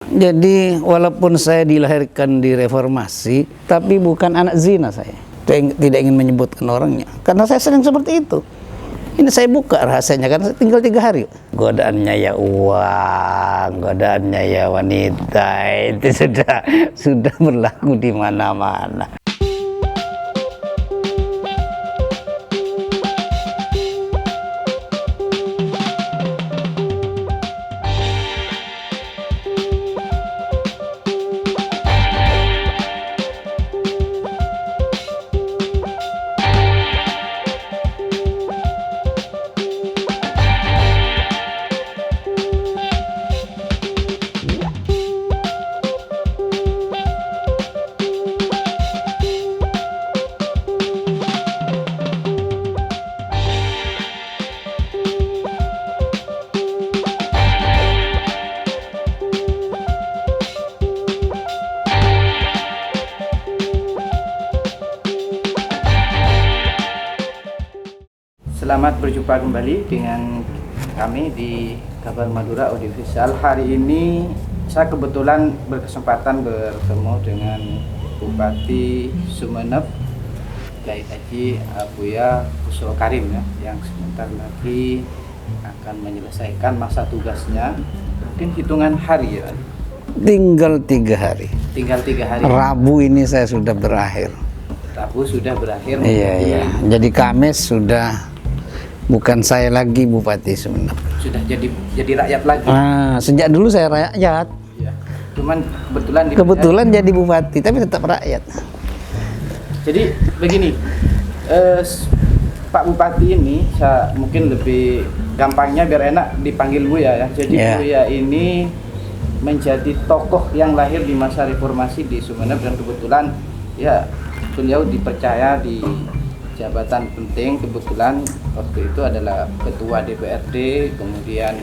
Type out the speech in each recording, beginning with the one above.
Jadi walaupun saya dilahirkan di reformasi, tapi bukan anak zina saya. Tidak ingin menyebutkan orangnya, karena saya sering seperti itu. Ini saya buka rahasianya, karena tinggal 3 hari. Godaannya ya uang, godaannya ya wanita, itu sudah berlaku di mana-mana. Selamat berjumpa kembali dengan kami di Kabar Madura Audiovisual. Hari ini saya kebetulan berkesempatan bertemu dengan Bupati Sumeneb, Kiai Haji Abuya Kusro Karim ya, yang sebentar lagi akan menyelesaikan masa tugasnya. Mungkin hitungan hari ya. Tinggal 3 hari. Tinggal 3 hari. Rabu ini saya sudah berakhir. Rabu sudah berakhir. Iya. Jadi Kamis sudah bukan saya lagi Bupati Sumeneb. Sudah jadi rakyat lagi. Sejak dulu saya rakyat. Ya. Cuman kebetulan jadi bupati, tapi tetap rakyat. Jadi begini, Pak Bupati ini mungkin lebih gampangnya biar enak dipanggil Buya ya. Jadi Buya ini menjadi tokoh yang lahir di masa reformasi di Sumeneb, dan kebetulan ya beliau dipercaya di jabatan penting. Kebetulan waktu itu adalah ketua DPRD, kemudian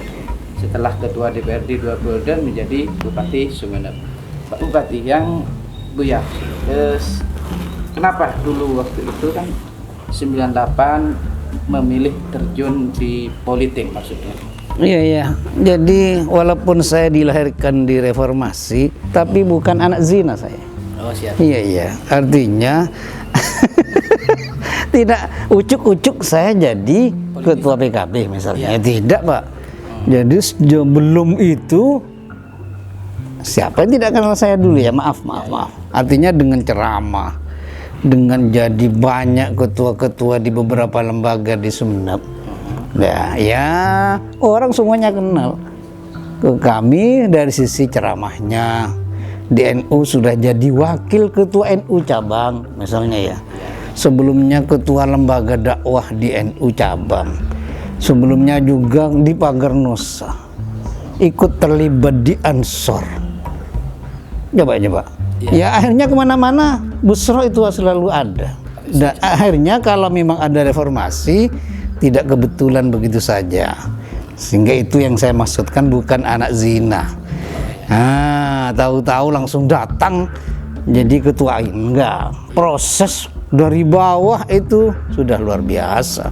setelah ketua DPRD 2 periode menjadi Bupati Sumeneb. Pak Bupati yang Buya, kenapa dulu waktu itu kan 98 memilih terjun di politik maksudnya? Iya. Jadi walaupun saya dilahirkan di reformasi, tapi bukan anak zina saya. Oh siap. Iya. Artinya tidak ucuk-ucuk saya jadi ketua PKB misalnya. Tidak, Pak. Jadi sebelum itu siapa yang tidak kenal saya dulu ya? Maaf. Artinya dengan ceramah, dengan jadi banyak ketua-ketua di beberapa lembaga di Sumeneb. Ya orang semuanya kenal ke kami dari sisi ceramahnya. Di NU sudah jadi wakil ketua NU cabang misalnya ya. Sebelumnya ketua lembaga dakwah di NU cabang. Sebelumnya juga di Pagar Nusa. Ikut terlibat di Ansor. Coba. Ya akhirnya kemana-mana Busro itu selalu ada. Dan akhirnya kalau memang ada reformasi, tidak kebetulan begitu saja. Sehingga itu yang saya maksudkan bukan anak zina. Tahu-tahu langsung datang jadi ketua. Enggak. Proses dari bawah itu sudah luar biasa.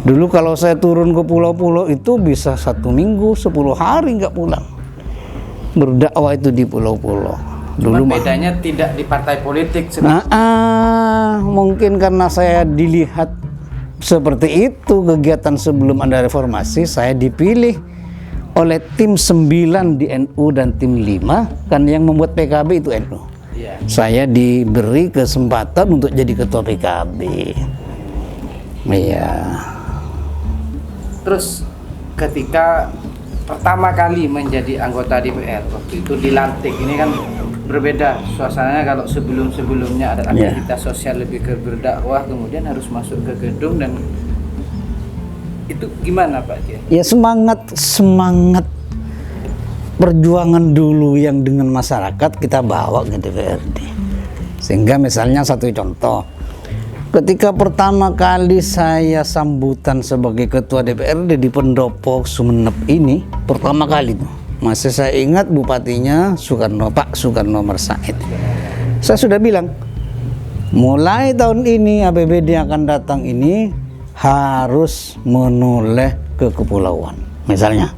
Dulu kalau saya turun ke pulau-pulau itu bisa 1 minggu, 10 hari nggak pulang. Berdakwah itu di pulau-pulau. Dulu bedanya tidak di partai politik. Mungkin karena saya dilihat seperti itu kegiatan sebelum ada reformasi, saya dipilih oleh tim 9 di NU dan tim 5, kan yang membuat PKB itu NU. Saya diberi kesempatan untuk jadi ketua PKB. Iya. Terus ketika pertama kali menjadi anggota DPR waktu itu dilantik, ini kan berbeda suasananya kalau sebelum-sebelumnya ada aktivitas sosial lebih ke berdakwah, kemudian harus masuk ke gedung, dan itu gimana Pak? Ya semangat perjuangan dulu yang dengan masyarakat kita bawa ke DPRD. Sehingga misalnya satu contoh, ketika pertama kali saya sambutan sebagai ketua DPRD di Pendopo Sumeneb ini, pertama kali tuh, masih saya ingat bupatinya Pak Soekarno Marsaid. Saya sudah bilang, mulai tahun ini APBD yang akan datang ini harus menoleh ke kepulauan misalnya.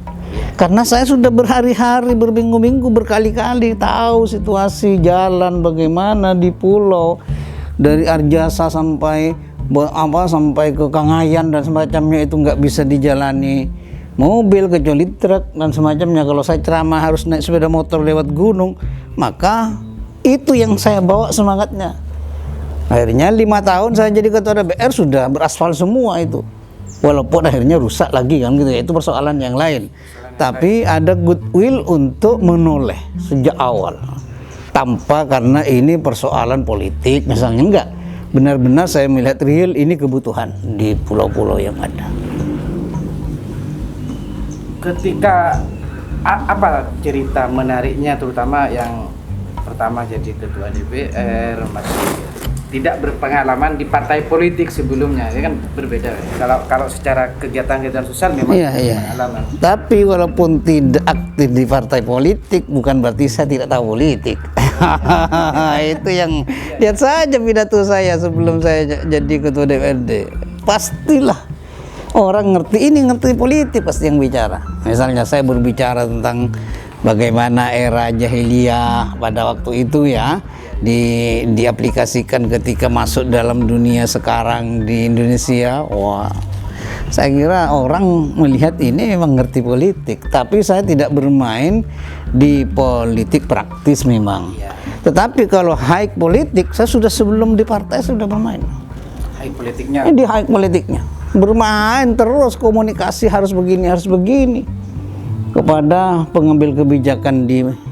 Karena saya sudah berhari-hari, berminggu-minggu, berkali-kali tahu situasi jalan bagaimana di pulau, dari Arjasa sampai sampai ke Kangayan dan semacamnya itu nggak bisa dijalani mobil kecuali truk dan semacamnya. Kalau saya ceramah harus naik sepeda motor lewat gunung, maka itu yang saya bawa semangatnya. Akhirnya 5 tahun saya jadi ketua DPR sudah beraspal semua itu, walaupun akhirnya rusak lagi kan gitu ya, itu persoalan yang lain. Tapi ada goodwill untuk menoleh sejak awal, tanpa karena ini persoalan politik misalnya, enggak. Benar-benar saya melihat real ini kebutuhan di pulau-pulau yang ada. Ketika apa cerita menariknya, terutama yang pertama jadi ketua DPR, masih tidak berpengalaman di partai politik sebelumnya, ini kan berbeda. Kalau secara kegiatan-kegiatan sosial memang pengalaman. Tapi walaupun tidak aktif di partai politik, bukan berarti saya tidak tahu politik. Itu yang lihat saja pidato saya sebelum saya jadi ketua DPRD. Pastilah orang ngerti politik, pasti yang bicara. Misalnya saya berbicara tentang bagaimana era jahiliyah pada waktu itu ya, diaplikasikan ketika masuk dalam dunia sekarang di Indonesia. Wah, saya kira orang melihat ini memang ngerti politik, tapi saya tidak bermain di politik praktis memang. Tetapi kalau high politik, saya sudah sebelum di partai sudah bermain. High politiknya? Di high politiknya bermain terus, komunikasi harus begini kepada pengambil kebijakan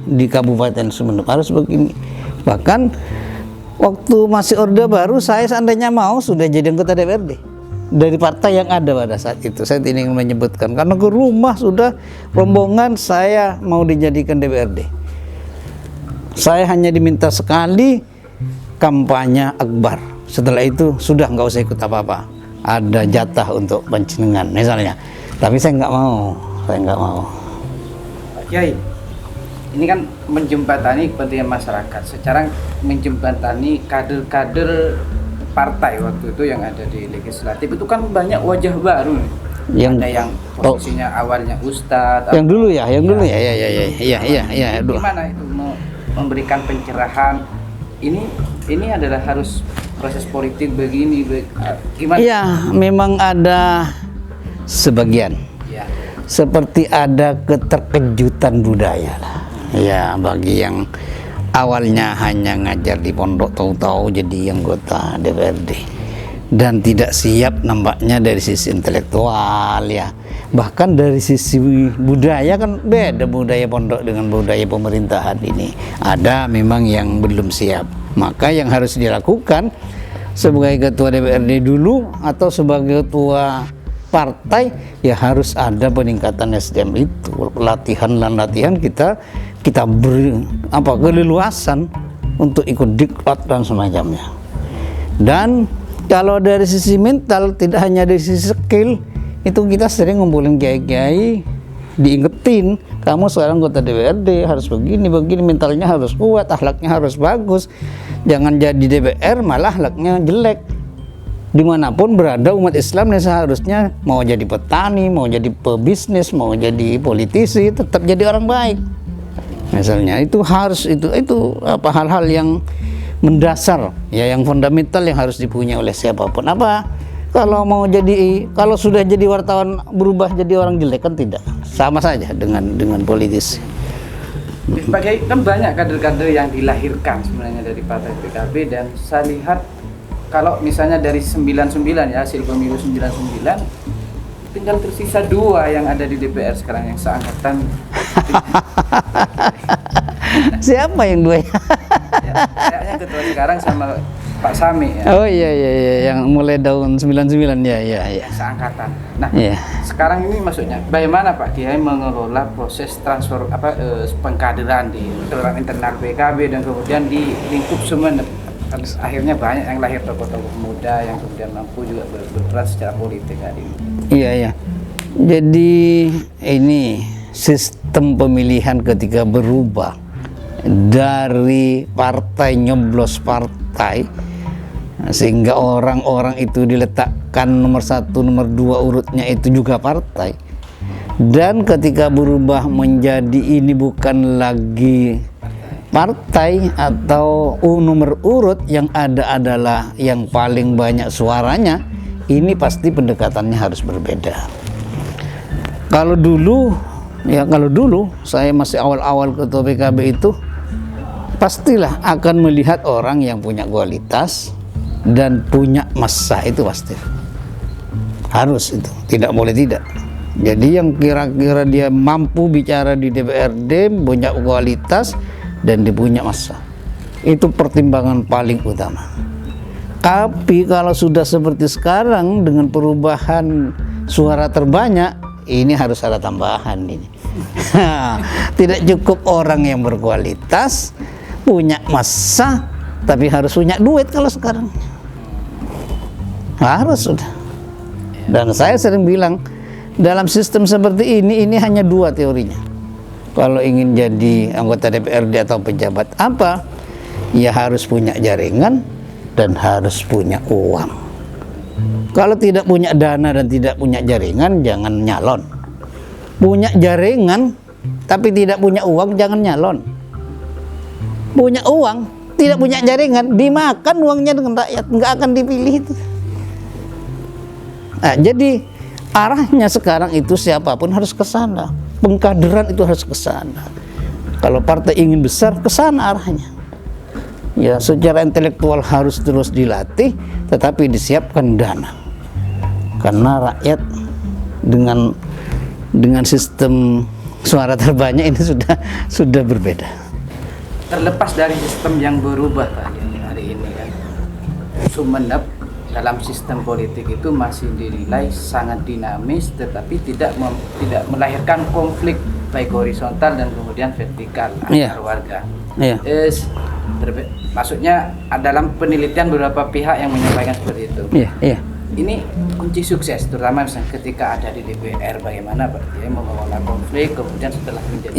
di Kabupaten Sumeneb harus begini. Bahkan waktu masih Orde Baru, saya seandainya mau sudah jadi anggota DPRD dari partai yang ada pada saat itu. Saya tidak ingin menyebutkan karena ke rumah sudah rombongan saya mau dijadikan DPRD. Saya hanya diminta sekali kampanye akbar. Setelah itu sudah nggak usah ikut apa-apa. Ada jatah untuk panjenengan misalnya. Tapi saya nggak mau. Pak Kiai, ini kan menjembatani kepentingan masyarakat, secara menjembatani kader-kader partai waktu itu yang ada di legislatif itu kan banyak wajah baru. Ada yang posisinya awalnya ustadz. Yang dulu ya. Gimana itu memberikan pencerahan? Ini adalah harus proses politik begini, gimana? Iya, memang ada sebagian. Ya. Seperti ada keterkejutan budaya lah. Ya, bagi yang awalnya hanya ngajar di pondok, tahu-tahu jadi anggota DPRD dan tidak siap nampaknya dari sisi intelektual ya. Bahkan dari sisi budaya kan beda budaya pondok dengan budaya pemerintahan ini. Ada memang yang belum siap. Maka yang harus dilakukan sebagai ketua DPRD dulu atau sebagai ketua partai ya harus ada peningkatan SDM itu, latihan kita beri keleluasan untuk ikut diklat dan semacamnya. Dan kalau dari sisi mental, tidak hanya dari sisi skill, itu kita sering ngumpulin kiai-kiai, diingetin, kamu sekarang anggota DPRD harus begini, mentalnya harus kuat, akhlaknya harus bagus, jangan jadi DPR malah akhlaknya jelek. Dimanapun berada umat Islam yang seharusnya mau jadi petani, mau jadi pebisnis, mau jadi politisi, tetap jadi orang baik. Misalnya itu harus itu hal-hal yang mendasar ya, yang fundamental yang harus dipunyai oleh siapapun. Apa kalau sudah jadi wartawan berubah jadi orang jelek kan tidak, sama saja dengan politisi. Pak Kiai, kan banyak kader-kader yang dilahirkan sebenarnya dari partai PKB, dan saya lihat kalau misalnya dari 99 ya, hasil pemilu 99 tinggal tersisa 2 yang ada di DPR sekarang yang seangkatan. Siapa yang 2? Ya, kayaknya ketua sekarang sama Pak Sami ya. Oh iya, yang mulai tahun 99 ya. Seangkatan. Nah, sekarang ini maksudnya bagaimana Pak Kiai mengelola proses transfer pengkaderan di internal PKB dan kemudian di lingkup Sumeneb? Akhirnya banyak yang lahir tokoh-tokoh muda yang kemudian mampu juga berperan secara politik hari ini. Iya. Jadi ini sistem pemilihan ketika berubah dari partai nyoblos partai sehingga orang-orang itu diletakkan nomor 1, nomor 2 urutnya itu juga partai. Dan ketika berubah menjadi ini bukan lagi partai atau nomor urut, yang ada adalah yang paling banyak suaranya, ini pasti pendekatannya harus berbeda. Kalau dulu saya masih awal-awal ketua PKB itu, pastilah akan melihat orang yang punya kualitas dan punya massa, itu pasti. Harus itu, tidak boleh tidak. Jadi yang kira-kira dia mampu bicara di DPRD, punya kualitas dan dia punya massa, itu pertimbangan paling utama. Tapi kalau sudah seperti sekarang dengan perubahan suara terbanyak, ini harus ada tambahan ini. Tidak cukup orang yang berkualitas, punya massa, tapi harus punya duit kalau sekarang. Harus sudah. Dan saya sering bilang, dalam sistem seperti ini hanya dua teorinya. Kalau ingin jadi anggota DPRD atau pejabat apa, ya harus punya jaringan dan harus punya uang. Kalau tidak punya dana dan tidak punya jaringan, jangan nyalon. Punya jaringan tapi tidak punya uang, jangan nyalon. Punya uang, tidak punya jaringan, dimakan uangnya dengan rakyat, nggak akan dipilih itu. Nah, jadi arahnya sekarang itu siapapun harus ke sana. Pengkaderan itu harus ke sana. Kalau partai ingin besar, ke sana arahnya. Ya, secara intelektual harus terus dilatih, tetapi disiapkan dana. Karena rakyat dengan sistem suara terbanyak ini sudah berbeda. Terlepas dari sistem yang berubah Pak hari ini kan, Sumeneb dalam sistem politik itu masih dinilai sangat dinamis, tetapi tidak melahirkan konflik baik horizontal dan kemudian vertikal antar warga. Maksudnya dalam penelitian beberapa pihak yang menyampaikan seperti itu. Ini kunci sukses, terutama misalnya ketika ada di DPR, bagaimana Pak dia mengelola konflik, kemudian setelah menjadi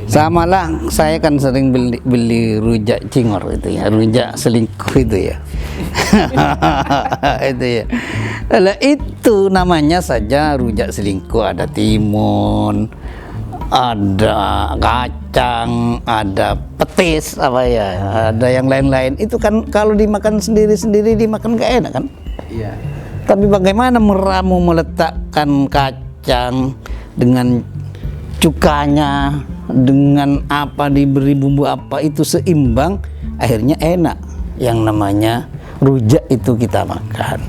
sama lah, saya kan sering beli rujak cingor itu ya, rujak selingkuh itu ya. Itu ya. Nah, itu namanya saja rujak selingkuh, ada timun, ada kacang, ada petis, apa ya, ada yang lain-lain. Itu kan kalau dimakan sendiri-sendiri dimakan gak enak kan? Iya. Tapi bagaimana meramu meletakkan kacang dengan cukanya, dengan apa diberi bumbu apa itu seimbang, akhirnya enak. Yang namanya rujak itu kita makan.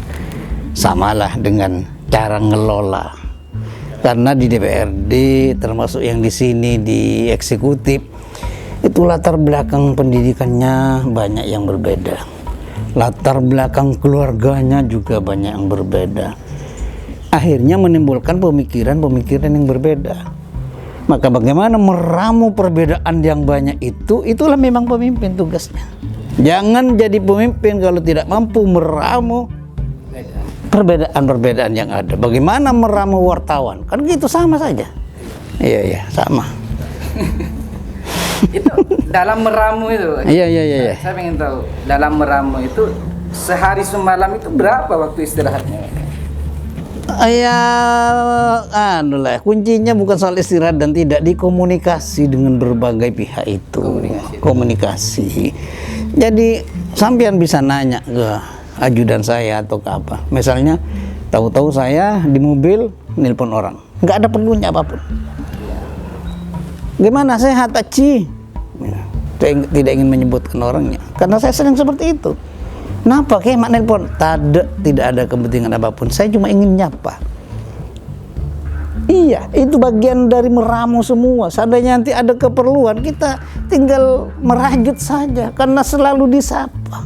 Samalah dengan cara ngelola. Karena di DPRD termasuk yang di sini di eksekutif itu latar belakang pendidikannya banyak yang berbeda. Latar belakang keluarganya juga banyak yang berbeda. Akhirnya menimbulkan pemikiran-pemikiran yang berbeda. Maka bagaimana meramu perbedaan yang banyak itu, itulah memang pemimpin tugasnya. Jangan jadi pemimpin kalau tidak mampu meramu perbedaan-perbedaan yang ada. Bagaimana meramu wartawan? Kan gitu sama saja. Iya, sama. Itu dalam meramu itu. Iya. Saya ingin tahu, dalam meramu itu sehari semalam itu berapa waktu istirahatnya? Kuncinya bukan soal istirahat dan tidak, dikomunikasi dengan berbagai pihak itu. Komunikasi. Jadi sampean bisa nanya ke ajudan saya atau ke apa. Misalnya tahu-tahu saya di mobil nelpon orang, nggak ada perlunya apapun. Gimana sehat Pak Ci? Tidak ingin menyebutkan orangnya karena saya sering seperti itu. Kenapa kayak mak nelpon? Tidak ada kepentingan apapun. Saya cuma ingin nyapa. Iya, itu bagian dari meramu semua. Seandainya nanti ada keperluan, kita tinggal merajut saja karena selalu disapa.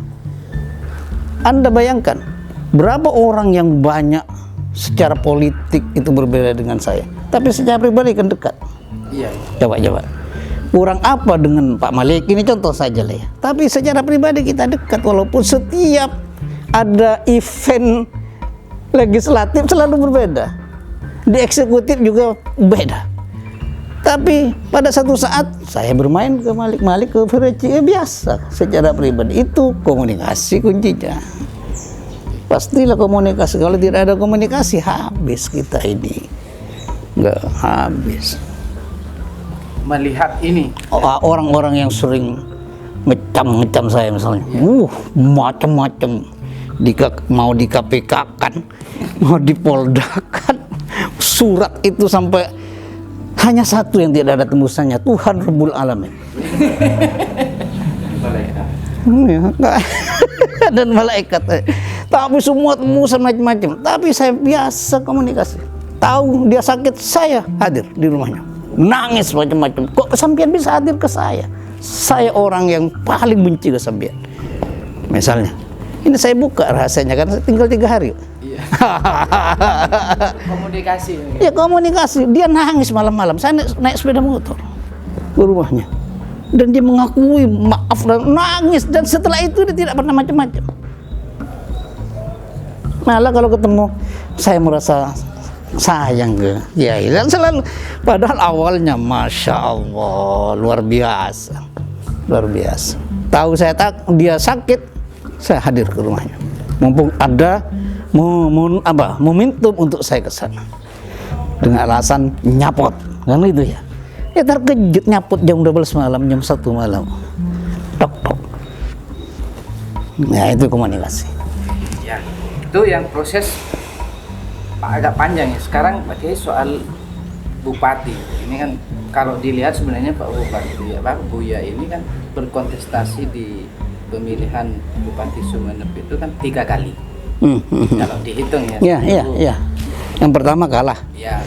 Anda bayangkan berapa orang yang banyak secara politik itu berbeda dengan saya, tapi secara pribadi kan dekat. Iya. Coba. Kurang apa dengan Pak Malik? Ini contoh saja lah ya. Tapi secara pribadi kita dekat, walaupun setiap ada event legislatif selalu berbeda. Di eksekutif juga beda. Tapi pada satu saat saya bermain ke Malik ke Fereci, biasa secara pribadi. Itu komunikasi kuncinya. Pastilah komunikasi. Kalau tidak ada komunikasi, habis kita ini. nggak habis. Melihat ini Orang-orang yang sering ngecam saya misalnya, macam-macam, mau di KPK kan, mau dipoldakan, surat itu sampai hanya satu yang tidak ada tembusannya, Tuhan Rabbul Alamin. Dan malaikat. Tapi semua tembusan macam-macam. Tapi saya biasa komunikasi. Tahu dia sakit, saya hadir di rumahnya. Nangis macam-macam. Kok sampean bisa hadir ke saya? Saya orang yang paling benci ke sampean. Misalnya, ini saya buka rahasianya kan tinggal 3 hari. Iya. Komunikasi. Ya komunikasi. Dia nangis malam-malam. Saya naik sepeda motor ke rumahnya. Dan dia mengakui maaf dan nangis. Dan setelah itu dia tidak pernah macam-macam. Malah kalau ketemu saya merasa sayang ke Kiai. Dan selalu, padahal awalnya Masya Allah luar biasa. Tahu saya dia sakit, saya hadir ke rumahnya. Mumpung ada momentum untuk saya ke sana. Dengan alasan nyapot, kan itu ya. Ya terkejut nyapot jam 12 malam, jam 1 malam. Tok. Nah, itu komunikasi. Ya, itu yang proses agak panjang ya. Sekarang pakai soal bupati. Ini kan kalau dilihat sebenarnya Pak Bupati Buya ini kan berkontestasi di pemilihan Bupati Sumeneb itu kan 3 kali. Kalau dihitung ya. Iya. Yang pertama kalah. Ya,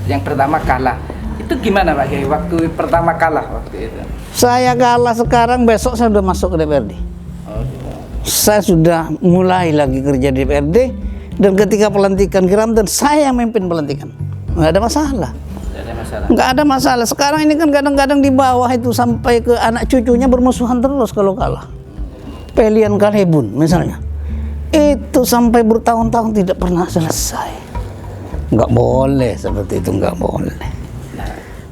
yang pertama kalah. Itu gimana Pak Kiai waktu pertama kalah waktu itu? Saya kalah sekarang, besok saya sudah masuk ke DPRD. Oh, gitu. Saya sudah mulai lagi kerja di DPRD, dan ketika pelantikan Kiramdan saya yang memimpin pelantikan. Nggak ada masalah. Nggak ada masalah. Sekarang ini kan kadang-kadang di bawah itu sampai ke anak cucunya bermusuhan terus kalau kalah. Pelian Kalebun misalnya, itu sampai bertahun-tahun tidak pernah selesai. Nggak boleh seperti itu, nggak boleh.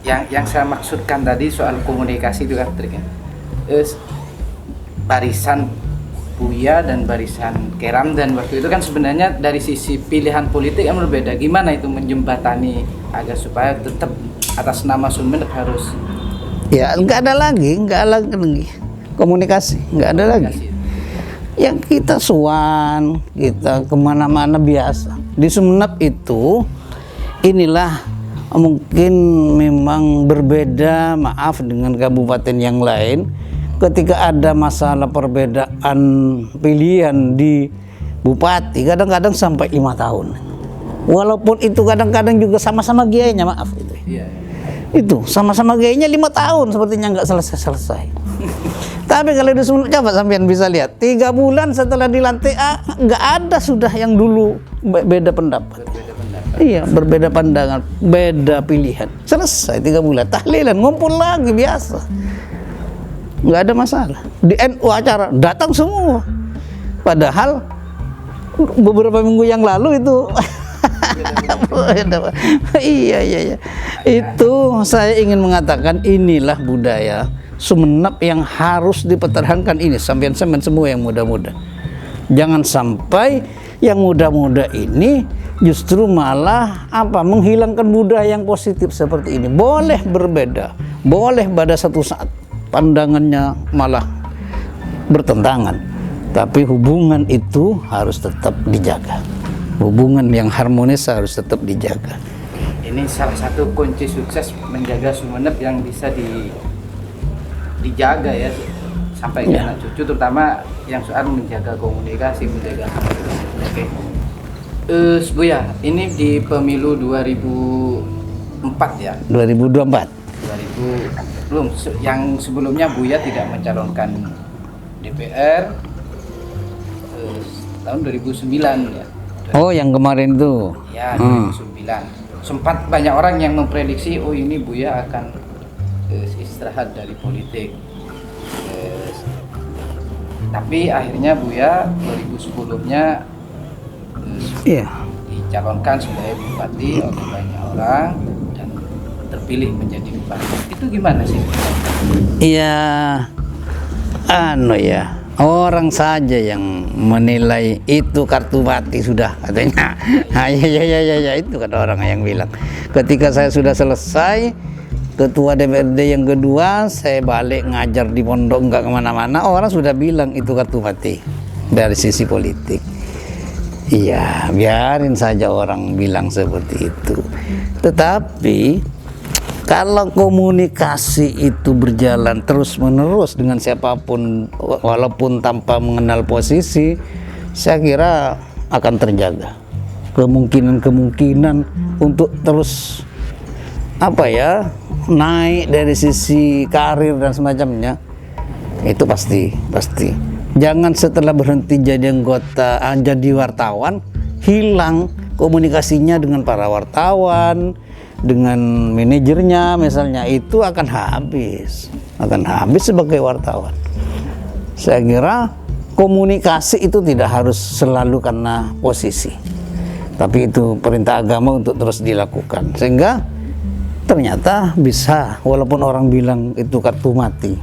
Nah, yang saya maksudkan tadi soal komunikasi itu kan triknya. Barisan Buya dan barisan Kiramdan waktu itu kan sebenarnya dari sisi pilihan politik yang berbeda. Gimana itu menjembatani agar supaya tetap atas nama Sumeneb harus? Ya nggak ada lagi komunikasi, nggak ada lagi. Yang kita suan, kita kemana-mana biasa. Di Sumeneb itu inilah mungkin memang berbeda, maaf, dengan kabupaten yang lain. Ketika ada masalah perbedaan pilihan di bupati, kadang-kadang sampai 5 tahun. Walaupun itu kadang-kadang juga sama-sama kiainya, maaf itu. Iya. Itu sama-sama kiainya 5 tahun sepertinya nggak selesai. Tapi kalau di Sumeneb, coba sampean bisa lihat 3 bulan setelah dilantik nggak ada sudah yang dulu beda pendapat. Iya, berbeda pandangan, beda pilihan. Selesai 3 bulan, tahlilan, ngumpul lagi biasa. Nggak ada masalah. Di NU acara datang semua. Padahal beberapa minggu yang lalu itu iya. Itu saya ingin mengatakan inilah budaya Sumeneb yang harus dipertahankan ini. Sampean-sampean semua yang muda-muda. Jangan sampai yang muda-muda ini justru malah menghilangkan budaya yang positif seperti ini. Boleh berbeda, boleh pada satu saat pandangannya malah bertentangan, tapi hubungan itu harus tetap dijaga. Hubungan yang harmonis harus tetap dijaga. Ini salah satu kunci sukses menjaga Sumeneb yang bisa dijaga ya sampai ke anak cucu, terutama yang soal menjaga komunikasi, menjaga. Oke. Buya, ini di pemilu 2004 ya? 2024. Belum, yang sebelumnya Buya tidak mencalonkan DPR tahun 2009 ya. Oh, yang kemarin itu. Ya, 2009. Sempat banyak orang yang memprediksi ini Buya akan istirahat dari politik. Tapi akhirnya Buya 2010-nya dicalonkan sebagai bupati oleh banyak orang dan terpilih menjadi bupati. Itu gimana sih? Iya, Orang saja yang menilai itu kartu mati sudah katanya. Ya, itu kata orang yang bilang. Ketika saya sudah selesai ketua DPRD yang kedua, saya balik ngajar di pondok enggak kemana-mana, orang sudah bilang itu kartu mati dari sisi politik. Iya, biarin saja orang bilang seperti itu. Tetapi kalau komunikasi itu berjalan terus-menerus dengan siapapun, walaupun tanpa mengenal posisi, saya kira akan terjaga. Kemungkinan-kemungkinan untuk terus naik dari sisi karir dan semacamnya, itu pasti. Jangan setelah berhenti jadi anggota, jadi wartawan, hilang komunikasinya dengan para wartawan, dengan manajernya misalnya, itu akan habis sebagai wartawan. Saya kira komunikasi itu tidak harus selalu karena posisi, tapi itu perintah agama untuk terus dilakukan, sehingga ternyata bisa, walaupun orang bilang itu kartu mati,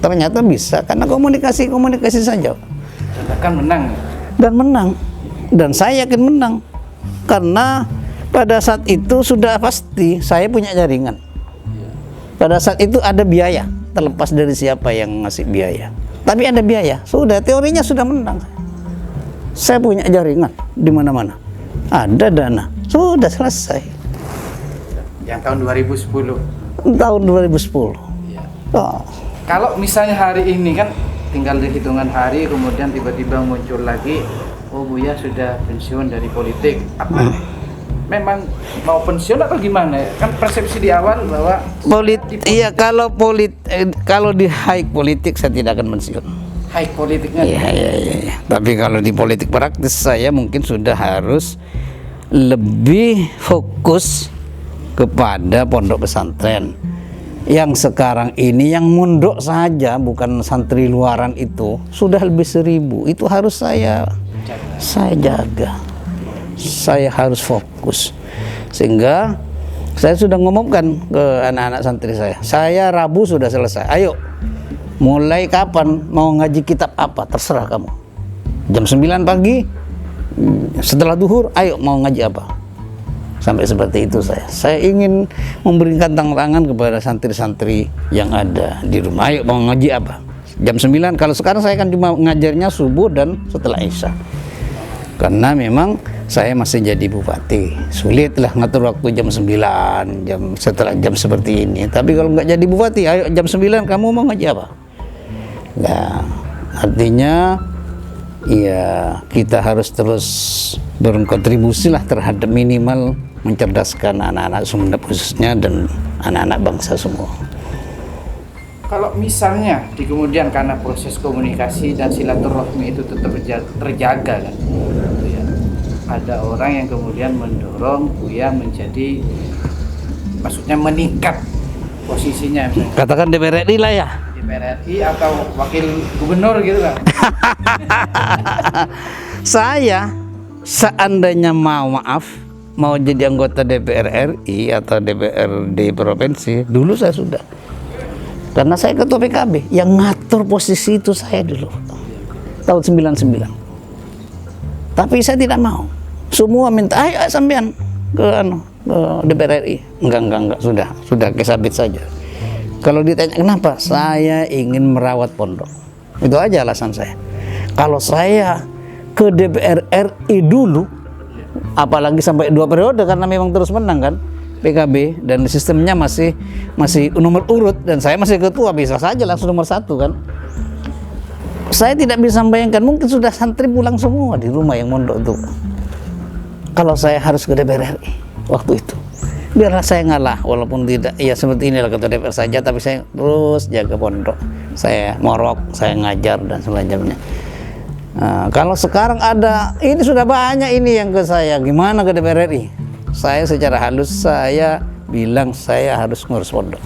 ternyata bisa karena komunikasi saja. Akan menang. Dan saya yakin menang, karena pada saat itu sudah pasti saya punya jaringan. Pada saat itu ada biaya, terlepas dari siapa yang ngasih biaya, tapi ada biaya. Sudah, teorinya sudah menang. Saya punya jaringan di mana-mana, ada dana, sudah selesai. Yang tahun 2010. Tahun 2010. Ya. Oh. Kalau misalnya hari ini kan tinggal di hitungan hari, kemudian tiba-tiba muncul lagi, oh Buya sudah pensiun dari politik. Apa? Memang mau pensiun atau gimana? Kan persepsi di awal bahwa iya, kalau di high politik saya tidak akan pensiun. High politiknya. Iya. Tapi kalau di politik praktis saya mungkin sudah harus lebih fokus kepada pondok pesantren. Yang sekarang ini yang mondok saja, bukan santri luaran, itu sudah lebih 1.000. Itu harus saya jaga. Saya harus fokus, sehingga saya sudah ngomongkan ke anak-anak santri saya Rabu sudah selesai, ayo mulai kapan mau ngaji kitab apa terserah kamu, jam 9 pagi setelah duhur, ayo mau ngaji apa. Sampai seperti itu saya ingin memberikan tantangan kepada santri-santri yang ada di rumah, ayo mau ngaji apa jam 9. Kalau sekarang saya kan cuma ngajarnya subuh dan setelah isya, karena memang saya masih jadi bupati, sulit lah ngatur waktu jam 9, setelah jam seperti ini. Tapi kalau nggak jadi bupati, ayo jam 9 kamu mau ngaji apa? Nah, artinya ya kita harus terus berkontribusi lah terhadap minimal mencerdaskan anak-anak Sumeneb khususnya dan anak-anak bangsa semua. Kalau misalnya di kemudian karena proses komunikasi dan silaturahmi itu tetap terjaga kan, gitu ya, ada orang yang kemudian mendorong Buya menjadi, maksudnya meningkat posisinya, misalnya Katakan DPR RI lah ya. DPR RI atau wakil gubernur gitu kan. Saya seandainya mau jadi anggota DPR RI atau DPRD provinsi, dulu saya sudah. Karena saya ketua PKB, yang ngatur posisi itu saya dulu tahun 99. Tapi saya tidak mau. Semua minta, ayo sampean ke DPR RI. Enggak, sudah kesabit saja. Kalau ditanya kenapa, saya ingin merawat pondok. Itu aja alasan saya. Kalau saya ke DPR RI dulu, apalagi sampai 2 periode, karena memang terus menang kan PKB, dan sistemnya masih nomor urut, dan saya masih ketua, bisa saja langsung nomor 1 kan. Saya tidak bisa membayangkan, mungkin sudah santri pulang semua di rumah yang mondok itu. Kalau saya harus ke DPR RI waktu itu, biarlah saya ngalah, walaupun tidak ya seperti inilah ketua DPR saja, tapi saya terus jaga pondok, saya morok, saya ngajar dan semacamnya. Nah, kalau sekarang ada, ini sudah banyak ini yang ke saya, gimana ke DPR RI? Saya secara halus saya bilang saya harus ngurus pondok.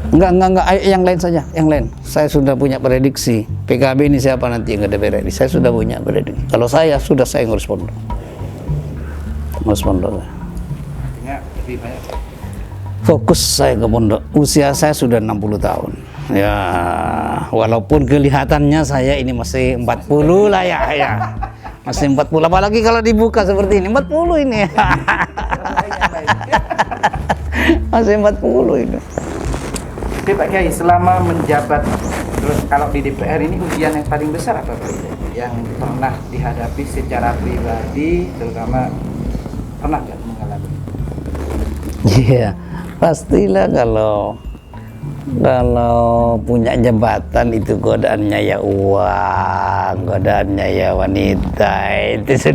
Enggak, ayo yang lain saja, yang lain. Saya sudah punya prediksi, PKB ini siapa nanti yang ke DPR RI, saya sudah punya prediksi. Kalau saya ngurus pondok. Ngurus pondok. Artinya lebih banyak. Fokus saya ke pondok. Usia saya sudah 60 tahun. Ya, walaupun kelihatannya saya ini masih 40 lah ya. Masih 40, apalagi kalau dibuka seperti ini 40 ini. Masih 40 ini. Oke Pak Kiai, selama menjabat terus kalau di DPR ini ujian yang paling besar apa Pak Kiai? Yang pernah dihadapi secara pribadi, terutama pernah nggak mengalami? Iya, pastilah kalau punya jabatan itu godaannya ya uang, godaannya ya wanita, itu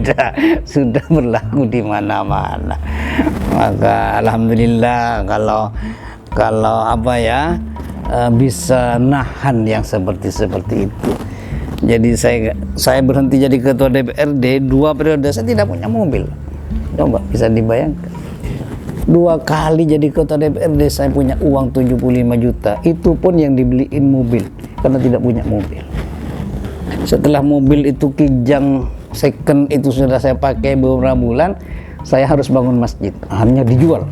sudah berlaku di mana-mana. Maka alhamdulillah kalau apa ya, bisa nahan yang seperti itu. Jadi saya berhenti jadi ketua DPRD 2 periode, saya tidak punya mobil. Coba bisa dibayangkan. 2 kali jadi ketua DPRD saya punya uang 75 juta. Itu pun yang dibeliin mobil karena tidak punya mobil. Setelah mobil itu Kijang second itu sudah saya pakai beberapa bulan, saya harus bangun masjid. Akhirnya dijual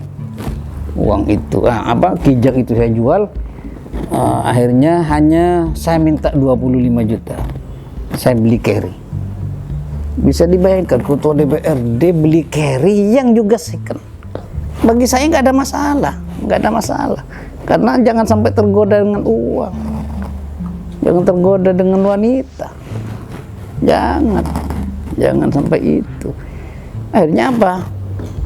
uang itu. Kijang itu saya jual. Akhirnya hanya saya minta 25 juta. Saya beli carry. Bisa dibayangkan ketua DPRD beli carry yang juga second. Bagi saya nggak ada masalah, karena jangan sampai tergoda dengan uang, jangan tergoda dengan wanita, jangan sampai itu. Akhirnya apa?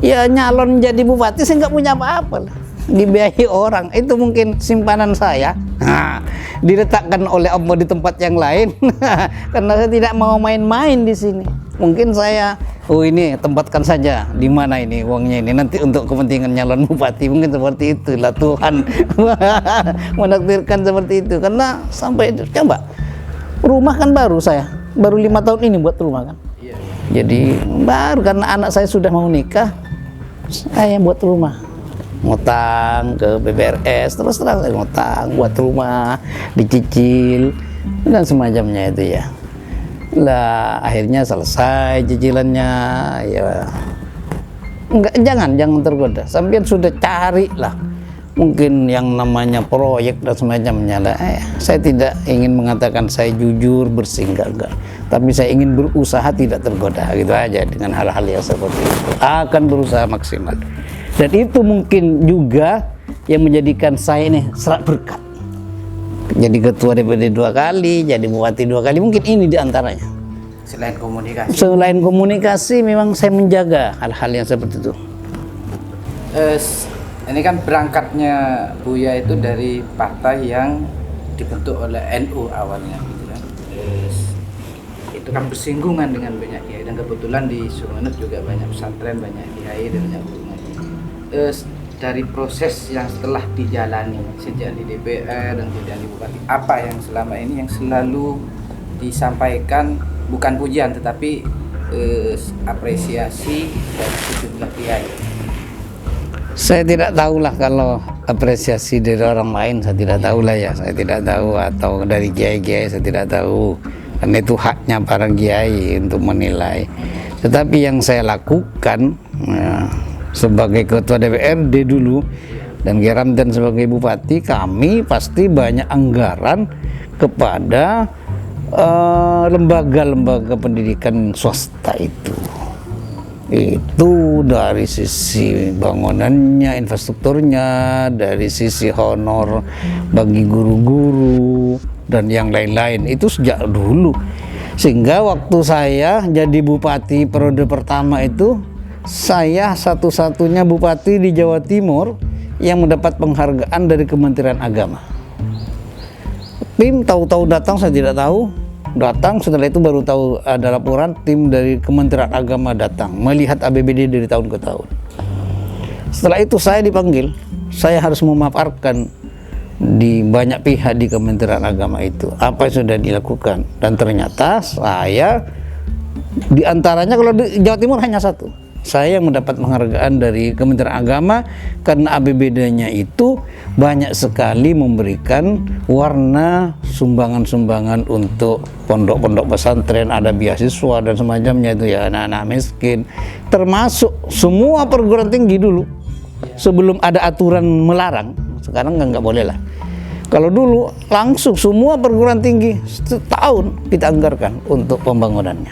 Ya nyalon jadi bupati, saya nggak punya apa-apa lah, dibiayai orang. Itu mungkin simpanan saya, diletakkan oleh Allah di tempat yang lain, karena saya tidak mau main-main di sini. Mungkin saya, ini tempatkan saja di mana ini uangnya ini nanti untuk kepentingan nyalon bupati, mungkin seperti itulah Tuhan menakdirkan seperti itu. Karena sampai itu, coba rumah kan baru 5 tahun ini buat rumah kan. Jadi baru karena anak saya sudah mau nikah, saya buat rumah, ngutang ke BBRS, terus saya ngutang buat rumah, dicicil dan semacamnya itu ya. Lah akhirnya selesai cicilannya ya. Jangan tergoda. Sampean sudah cari lah mungkin yang namanya proyek dan semacamnya lah. Saya tidak ingin mengatakan saya jujur bersih, enggak. Tapi saya ingin berusaha tidak tergoda, gitu aja dengan hal-hal yang seperti itu. Akan berusaha maksimal. Dan itu mungkin juga yang menjadikan saya ini serak berkat. Jadi ketua DPD 2 kali, jadi bupati 2 kali, mungkin ini diantaranya. Selain komunikasi memang saya menjaga hal-hal yang seperti itu. Ini kan berangkatnya Buya itu dari partai yang dibentuk oleh NU awalnya, gitu kan. Itu kan bersinggungan dengan banyak kiai, dan kebetulan di Sumeneb juga banyak pesantren, banyak kiai dan banyak ulama. Dari proses yang setelah dijalani sejak di DPR dan kemudian di bupati, apa yang selama ini yang selalu disampaikan, bukan pujian tetapi apresiasi dari sejumlah kiai? Saya tidak tahulah kalau apresiasi dari orang lain, saya tidak tahulah ya, saya tidak tahu, atau dari kiai-kiai saya tidak tahu, karena itu haknya para kiai untuk menilai. Tetapi yang saya lakukan ya, sebagai ketua DPRD dulu dan Geramdan sebagai bupati, kami pasti banyak anggaran kepada lembaga-lembaga pendidikan swasta itu dari sisi bangunannya, infrastrukturnya, dari sisi honor bagi guru-guru dan yang lain-lain, itu sejak dulu. Sehingga waktu saya jadi bupati periode pertama itu, saya satu-satunya bupati di Jawa Timur yang mendapat penghargaan dari Kementerian Agama. Tim tahu-tahu datang, saya tidak tahu. Datang, setelah itu baru tahu ada laporan, tim dari Kementerian Agama datang melihat APBD dari tahun ke tahun. Setelah itu saya dipanggil, saya harus memaparkan di banyak pihak di Kementerian Agama itu apa yang sudah dilakukan. Dan ternyata saya diantaranya, kalau di Jawa Timur hanya satu, saya yang mendapat penghargaan dari Kementerian Agama karena APBD-nya itu banyak sekali memberikan warna sumbangan-sumbangan untuk pondok-pondok pesantren, ada beasiswa dan semacamnya itu ya, anak-anak miskin, termasuk semua perguruan tinggi dulu sebelum ada aturan melarang. Sekarang nggak boleh lah. Kalau dulu langsung semua perguruan tinggi setahun kita anggarkan untuk pembangunannya.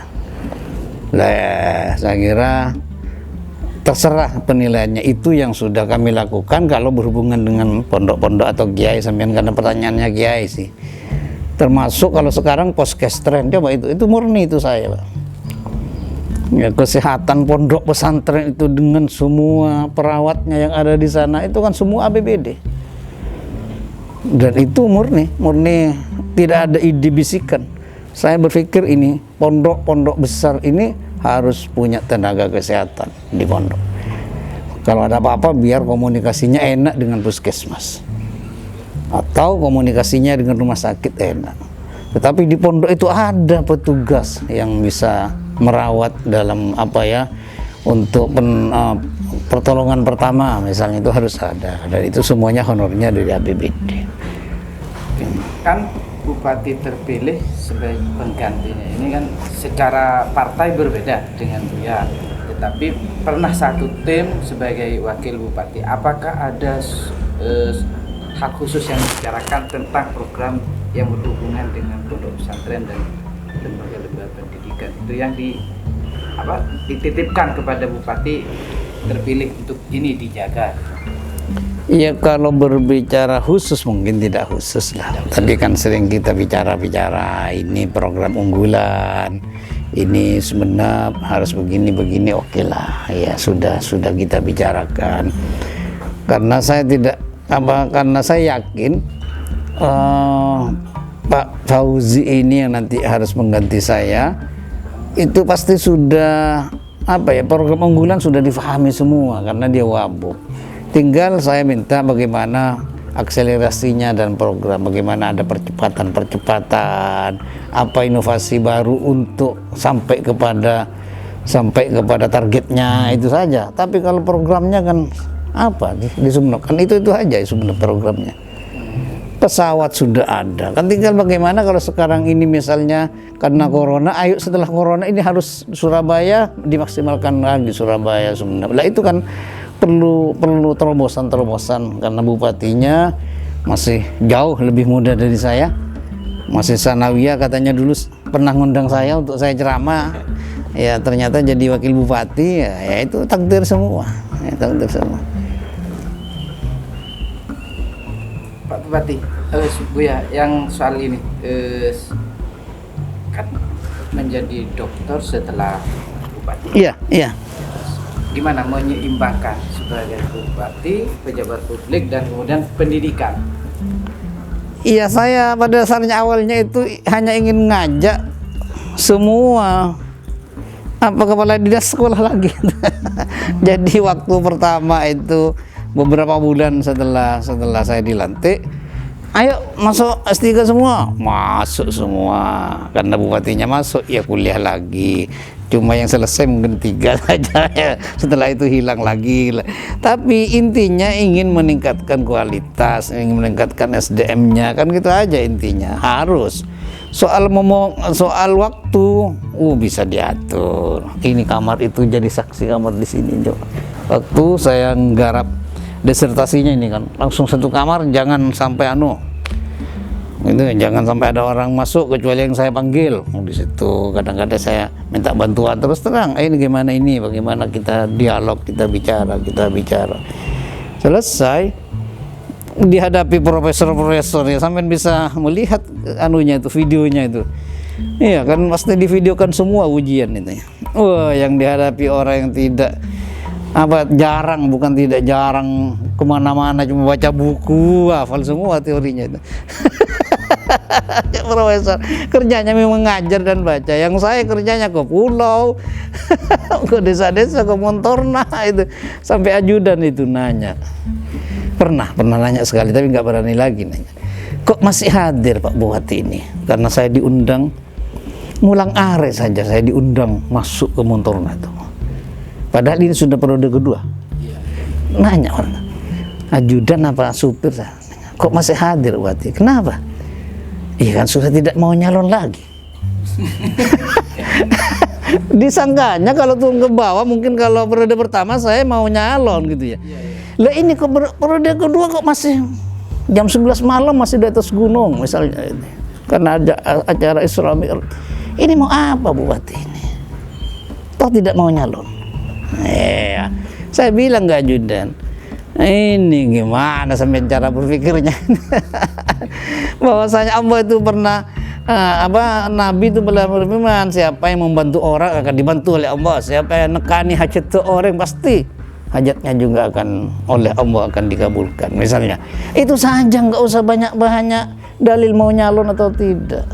Lah, saya kira terserah penilaiannya, itu yang sudah kami lakukan kalau berhubungan dengan pondok-pondok atau kiai sampean, karena pertanyaannya kiai sih. Termasuk kalau sekarang poskestren, coba itu murni itu saya, Pak. Ya, kesehatan pondok pesantren itu dengan semua perawatnya yang ada di sana itu kan semua APBD. Dan itu murni tidak ada ide bisikan. Saya berpikir ini pondok-pondok besar ini harus punya tenaga kesehatan di pondok. Kalau ada apa-apa biar komunikasinya enak dengan puskesmas atau komunikasinya dengan rumah sakit enak. Tetapi di pondok itu ada petugas yang bisa merawat dalam untuk pertolongan pertama misalnya, itu harus ada, dan itu semuanya honornya dari APBD. Kan bupati terpilih sebagai penggantinya ini kan secara partai berbeda dengan Buya, tetapi pernah satu tim sebagai wakil bupati. Apakah ada hak khusus yang dibicarakan tentang program yang berhubungan dengan pondok pesantren dan lembaga-lembaga pendidikan itu yang dititipkan kepada bupati terpilih untuk ini dijaga? Ya, kalau berbicara khusus mungkin tidak khusus lah. Tadi kan sering kita bicara ini program unggulan, ini sebenarnya harus begini oke lah. Ya sudah kita bicarakan. Karena saya yakin Pak Fauzi ini yang nanti harus mengganti saya itu pasti sudah program unggulan sudah difahami semua karena dia wabuk. Tinggal saya minta bagaimana akselerasinya dan program, bagaimana ada percepatan, apa inovasi baru untuk sampai kepada targetnya, itu saja. Tapi kalau programnya kan di Sumeneb kan itu aja sebenarnya programnya. Pesawat sudah ada, kan tinggal bagaimana kalau sekarang ini misalnya karena corona, ayo setelah corona ini harus Surabaya dimaksimalkan lagi, Surabaya Sumeneb. Lah itu kan perlu terobosan karena bupatinya masih jauh lebih muda dari saya, masih sanawiyah katanya, dulu pernah ngundang saya untuk saya ceramah, ya ternyata jadi wakil bupati, ya itu takdir semua. Pak Bupati, Buya, yang soal ini kan menjadi dokter setelah bupati. Iya. Gimana menyeimbangkan sebagai bupati, pejabat publik, dan kemudian pendidikan? Iya, saya pada dasarnya awalnya itu hanya ingin ngajak semua kepala dinas sekolah lagi. Jadi waktu pertama itu beberapa bulan setelah saya dilantik, ayo masuk S3 semua, masuk semua, karena bupatinya masuk ya kuliah lagi. Cuma yang selesai mungkin 3 saja ya. Setelah itu hilang lagi. Tapi intinya ingin meningkatkan kualitas, ingin meningkatkan SDM-nya, kan gitu aja intinya. Harus. Soal waktu, bisa diatur. Ini kamar itu jadi saksi kamar di sini, coba. Waktu saya nggarap disertasinya ini kan, langsung satu kamar, jangan sampai jangan sampai ada orang masuk kecuali yang saya panggil. Di situ kadang-kadang saya minta bantuan terus terang, ini gimana ini, bagaimana kita dialog, kita bicara. Selesai dihadapi profesor ya, sampai bisa melihat videonya itu. Iya kan, pasti divideokan semua ujian itu. Wah, yang dihadapi orang yang tidak jarang kemana-mana, cuma baca buku, hafal semua teorinya itu. Profesor kerjanya memang mengajar dan baca, yang saya kerjanya ke pulau, ke desa-desa, ke Montorna itu, sampai ajudan itu nanya. Pernah nanya sekali, tapi nggak berani lagi nanya. Kok masih hadir Pak Bupati ini? Karena saya diundang, ngulang are saja saya diundang masuk ke Montorna itu. Padahal ini sudah periode kedua. Nanya orang, ajudan apa supir? Kok masih hadir Bupati? Kenapa? Iya kan sudah tidak mau nyalon lagi. Disangkanya kalau turun ke bawah, mungkin kalau periode pertama saya mau nyalon gitu ya. Lah ini kok periode kedua kok masih jam 11 malam masih di atas gunung misalnya ini. Karena ada acara Isra Mi'raj. Ini mau apa bupati ini? Toh tidak mau nyalon. Saya bilang ke ajudan, ini gimana sampai cara berpikirnya? Bahwasanya Allah itu pernah Nabi itu pernah berfirman, siapa yang membantu orang akan dibantu oleh Allah, siapa yang nekani hajat orang pasti hajatnya juga akan oleh Allah akan dikabulkan. Misalnya itu saja, nggak usah banyak dalil mau nyalon atau tidak.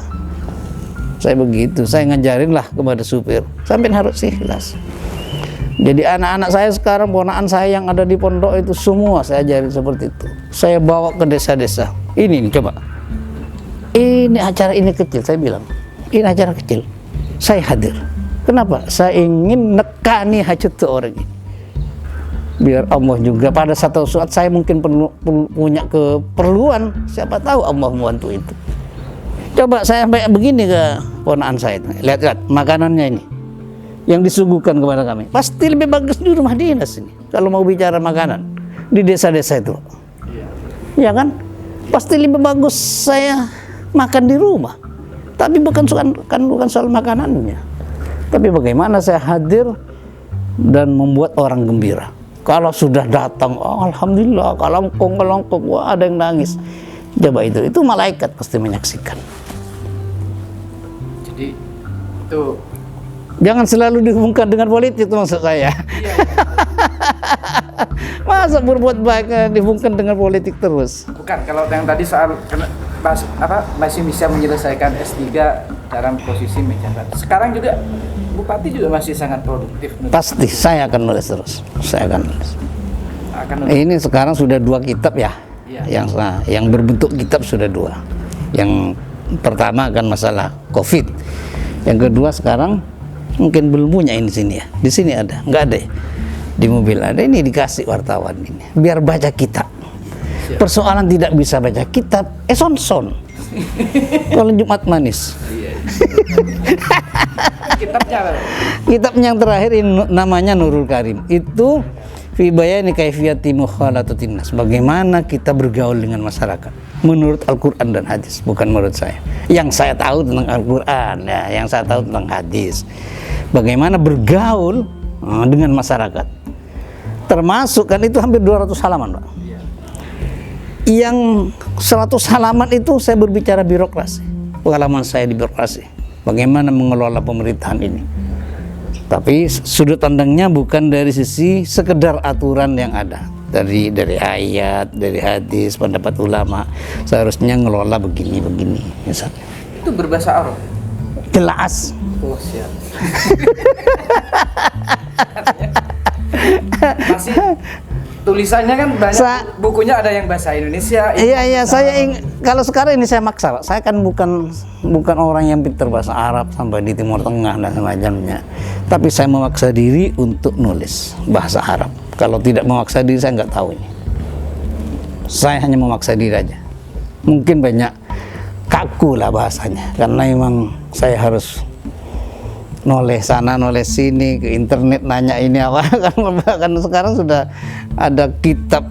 Saya begitu, saya ngajarin lah kepada supir sampai harus ikhlas. Jadi anak-anak saya sekarang, ponakan saya yang ada di pondok itu semua saya ajarin seperti itu. Saya bawa ke desa-desa. Ini nih, coba. Ini acara ini kecil, saya bilang. Ini acara kecil. Saya hadir. Kenapa? Saya ingin nekani hajat orang ini. Biar Allah juga pada satu saat saya mungkin punya keperluan, siapa tahu Allah membantu itu. Coba saya sampai begini ke ponakan saya. Lihat makanannya ini. Yang disuguhkan kepada kami pasti lebih bagus di rumah dinas ini kalau mau bicara makanan di desa-desa itu, ya kan? Pasti lebih bagus saya makan di rumah, tapi bukan soal makanannya, tapi bagaimana saya hadir dan membuat orang gembira. Kalau sudah datang, oh, alhamdulillah, kalangkung, wah ada yang nangis. Coba itu malaikat pasti menyaksikan. Jadi itu jangan selalu dihubungkan dengan politik, itu maksud saya. Masa berbuat baik dihubungkan dengan politik terus? Bukan, kalau yang tadi soal masih bisa menyelesaikan S3 dalam posisi menjabat. Sekarang juga Bupati juga masih sangat produktif. Pasti, saya akan nulis terus. Saya akan nulis. Ini sekarang sudah 2 kitab ya. Yang berbentuk kitab sudah 2. Yang pertama kan masalah COVID. Yang kedua sekarang mungkin belum punya ini sini ya. Di sini ada, nggak ada ya? Di mobil ada, ini dikasih wartawan ini. Biar baca kitab. Persoalan tidak bisa baca kitab, son. Kalau Jumat manis. Kitabnya yang terakhir ini namanya Nurul Karim. Itu fi bayani kaifiyati mukhalatatin nas. Bagaimana kita bergaul dengan masyarakat menurut Al-Qur'an dan hadis, bukan menurut saya. Yang saya tahu tentang Al-Qur'an ya, yang saya tahu tentang hadis. Bagaimana bergaul dengan masyarakat. Termasuk kan itu hampir 200 halaman, Pak. Yang 100 halaman itu saya berbicara birokrasi. Pengalaman saya di birokrasi. Bagaimana mengelola pemerintahan ini. Tapi sudut pandangnya bukan dari sisi sekedar aturan yang ada. Dari ayat, dari hadis, pendapat ulama. Seharusnya ngelola begini misalnya. Itu berbahasa Arab? Jelas. Oh, siap. Masih tulisannya kan banyak, bukunya ada yang bahasa Indonesia. Iya, kalau sekarang ini saya maksa, Pak. Saya kan bukan orang yang pintar bahasa Arab sampai di Timur Tengah dan semacamnya. Tapi saya memaksa diri untuk nulis bahasa Arab. Kalau tidak memaksa diri saya nggak tahu ini. Saya hanya memaksa diri aja. Mungkin banyak kaku lah bahasanya, karena memang saya harus noleh sana noleh sini, ke internet nanya ini apa. Kan sekarang sudah ada kitab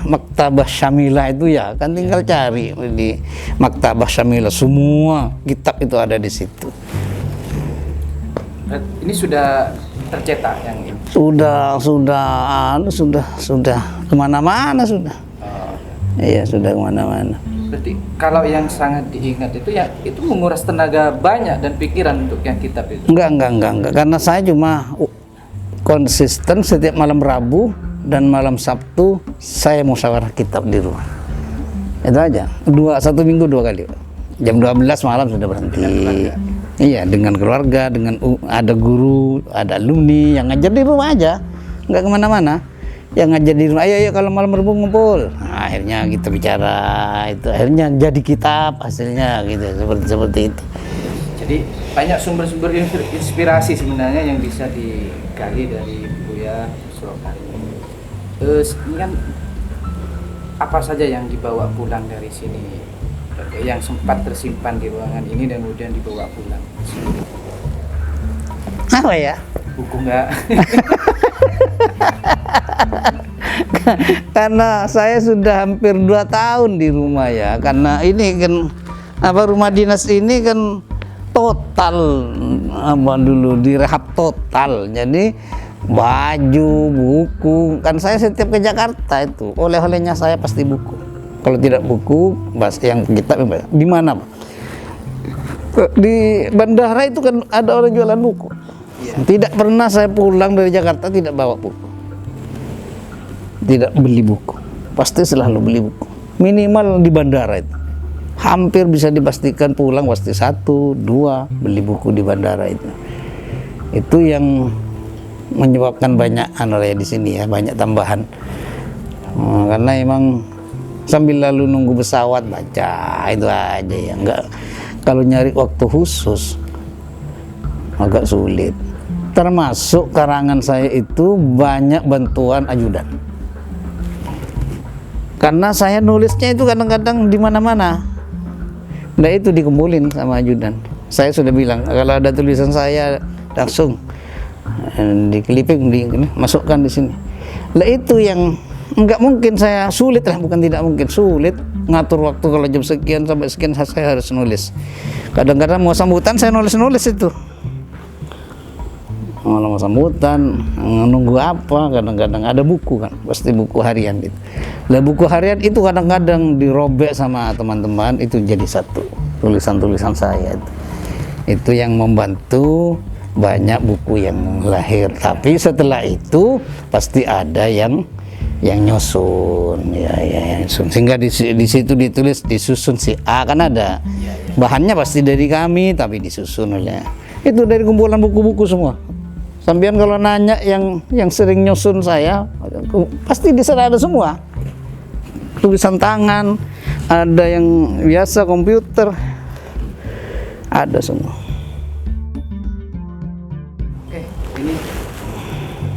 Maktabah Syamilah itu ya, kan tinggal cari di Maktabah Syamilah, semua kitab itu ada di situ. Ini sudah tercetak yang ini? Sudah kemana-mana sudah. Iya, sudah kemana-mana. Berarti kalau yang sangat diingat itu ya itu menguras tenaga banyak dan pikiran untuk yang kitab itu. Enggak. Karena saya cuma konsisten setiap malam Rabu dan malam Sabtu saya musyawarah kitab di rumah. Itu aja. 1 minggu 2 kali. Jam 12 malam sudah berhenti. Iya, dengan keluarga, dengan ada guru, ada alumni yang ngajar di rumah aja, nggak kemana-mana. Yang ngajar di rumah, ayo kalau malam Rabu ngumpul. Nah, akhirnya kita bicara, itu akhirnya jadi kitab hasilnya gitu, seperti itu. Jadi banyak sumber-sumber inspirasi sebenarnya yang bisa digali dari Buya Sulkari. Ini kan apa saja yang dibawa pulang dari sini, yang sempat tersimpan di ruangan ini dan kemudian dibawa pulang? Apa ya? Buku enggak? Karena saya sudah hampir 2 tahun di rumah ya. Karena ini kan rumah dinas ini kan total dulu direhab total. Jadi baju, buku, kan saya setiap ke Jakarta itu oleh-olehnya saya pasti buku. Kalau tidak buku, yang kita di mana, Pak? Di bandara itu kan ada orang jualan buku. Tidak pernah saya pulang dari Jakarta tidak bawa buku, tidak beli buku, pasti selalu beli buku. Minimal di bandara itu hampir bisa dipastikan pulang pasti 1, 2 beli buku di bandara itu. Itu yang menyebabkan banyak di sini ya, banyak tambahan. Karena emang sambil lalu nunggu pesawat baca itu aja ya, enggak. Kalau nyari waktu khusus agak sulit. Termasuk karangan saya itu banyak bantuan ajudan. Karena saya nulisnya itu kadang-kadang di mana-mana. Nah itu dikumpulin sama ajudan. Saya sudah bilang kalau ada tulisan saya langsung dikliping, masukkan di sini. Lah itu yang enggak mungkin saya sulit lah, bukan tidak mungkin sulit ngatur waktu. Kalau jam sekian sampai sekian saya harus nulis. Kadang-kadang mau sambutan saya nulis itu. Mau sambutan, nunggu apa, kadang-kadang ada buku kan, pasti buku harian gitu. Lah buku harian itu kadang-kadang dirobek sama teman-teman, itu jadi satu tulisan-tulisan saya. Itu yang membantu banyak buku yang lahir. Tapi setelah itu pasti ada yang nyusun ya, sehingga di situ ditulis disusun si A, kan ada bahannya pasti dari kami tapi disusun oleh itu dari kumpulan buku-buku semua. Sampean kalau nanya yang sering nyusun saya pasti di sana ada semua, tulisan tangan, ada yang biasa komputer, ada semua. Oke, ini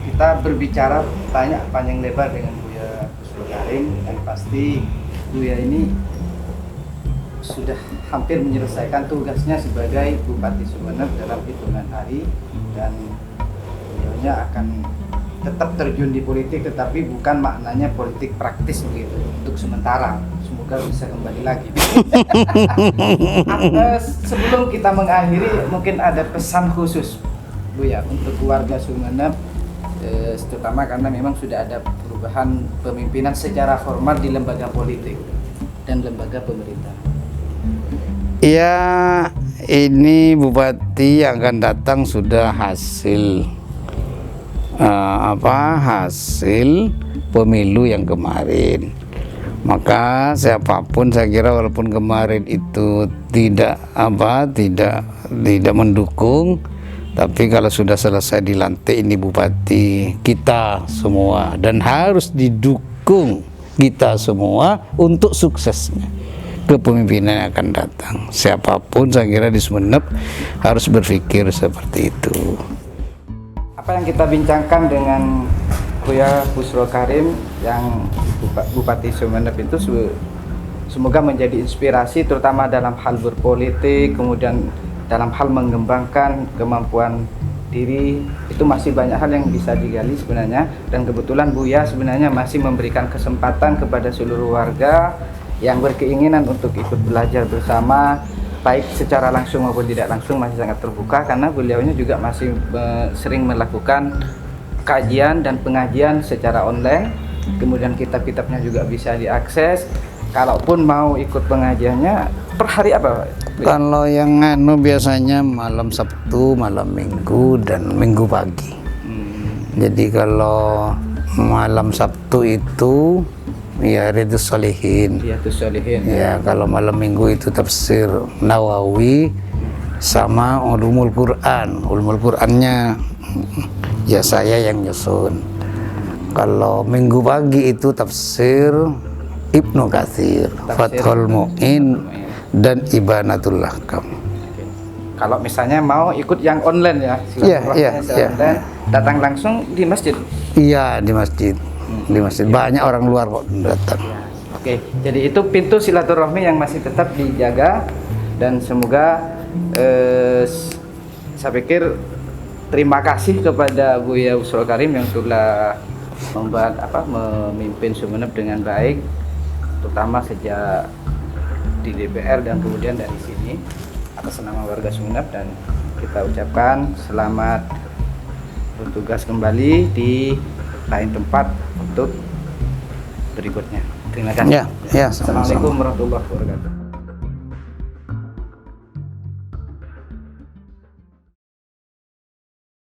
kita berbicara tanya panjang lebar dengan Buya Busro Karim, dan pasti Buya ini sudah hampir menyelesaikan tugasnya sebagai Bupati Sumeneb dalam hitungan hari, dan beliaunya akan tetap terjun di politik, tetapi bukan maknanya politik praktis begitu untuk sementara. Semoga bisa kembali lagi. Sebelum kita mengakhiri, mungkin ada pesan khusus Buya untuk keluarga Sumeneb, terutama karena memang sudah ada perubahan pemimpinan secara formal di lembaga politik dan lembaga pemerintah. Ya, ini Bupati yang akan datang sudah hasil hasil pemilu yang kemarin. Maka siapapun saya kira walaupun kemarin itu tidak mendukung, tapi kalau sudah selesai dilantik ini Bupati kita semua, dan harus didukung kita semua untuk suksesnya kepemimpinan yang akan datang. Siapapun saya kira di Sumeneb harus berpikir seperti itu. Apa yang kita bincangkan dengan Buya Busro Karim yang Bupati Sumeneb itu semoga menjadi inspirasi, terutama dalam hal berpolitik, kemudian dalam hal mengembangkan kemampuan diri. Itu masih banyak hal yang bisa digali sebenarnya, dan kebetulan Buya sebenarnya masih memberikan kesempatan kepada seluruh warga yang berkeinginan untuk ikut belajar bersama, baik secara langsung maupun tidak langsung, masih sangat terbuka, karena beliaunya juga masih sering melakukan kajian dan pengajian secara online. Kemudian kitab-kitabnya juga bisa diakses. Kalaupun mau ikut pengajiannya per hari apa? Kalau yang biasanya malam Sabtu, malam Minggu, dan Minggu pagi. Jadi kalau malam Sabtu itu ya Riyadhus Shalihin. Ya, kalau malam Minggu itu tafsir Nawawi sama Ulumul Quran. Ulumul Qurannya ya saya yang nyusun. Kalau Minggu pagi itu tafsir Ibnu Katsir, Fathul Mu'in, dan Ibanatul Ahkam. Kalau misalnya mau ikut yang online ya, online, datang langsung di masjid. Iya, di masjid. Di masjid banyak orang luar kok datang. Oke, jadi itu pintu silaturahmi yang masih tetap dijaga, dan semoga saya pikir terima kasih kepada Buya Busro Karim yang telah memimpin Sumeneb dengan baik, terutama sejak di DPR dan kemudian dari sini atas nama warga Sumeneb, dan kita ucapkan selamat bertugas kembali di lain tempat untuk berikutnya. Terima kasih. Ya, sama-sama. Assalamualaikum warahmatullahi wabarakatuh.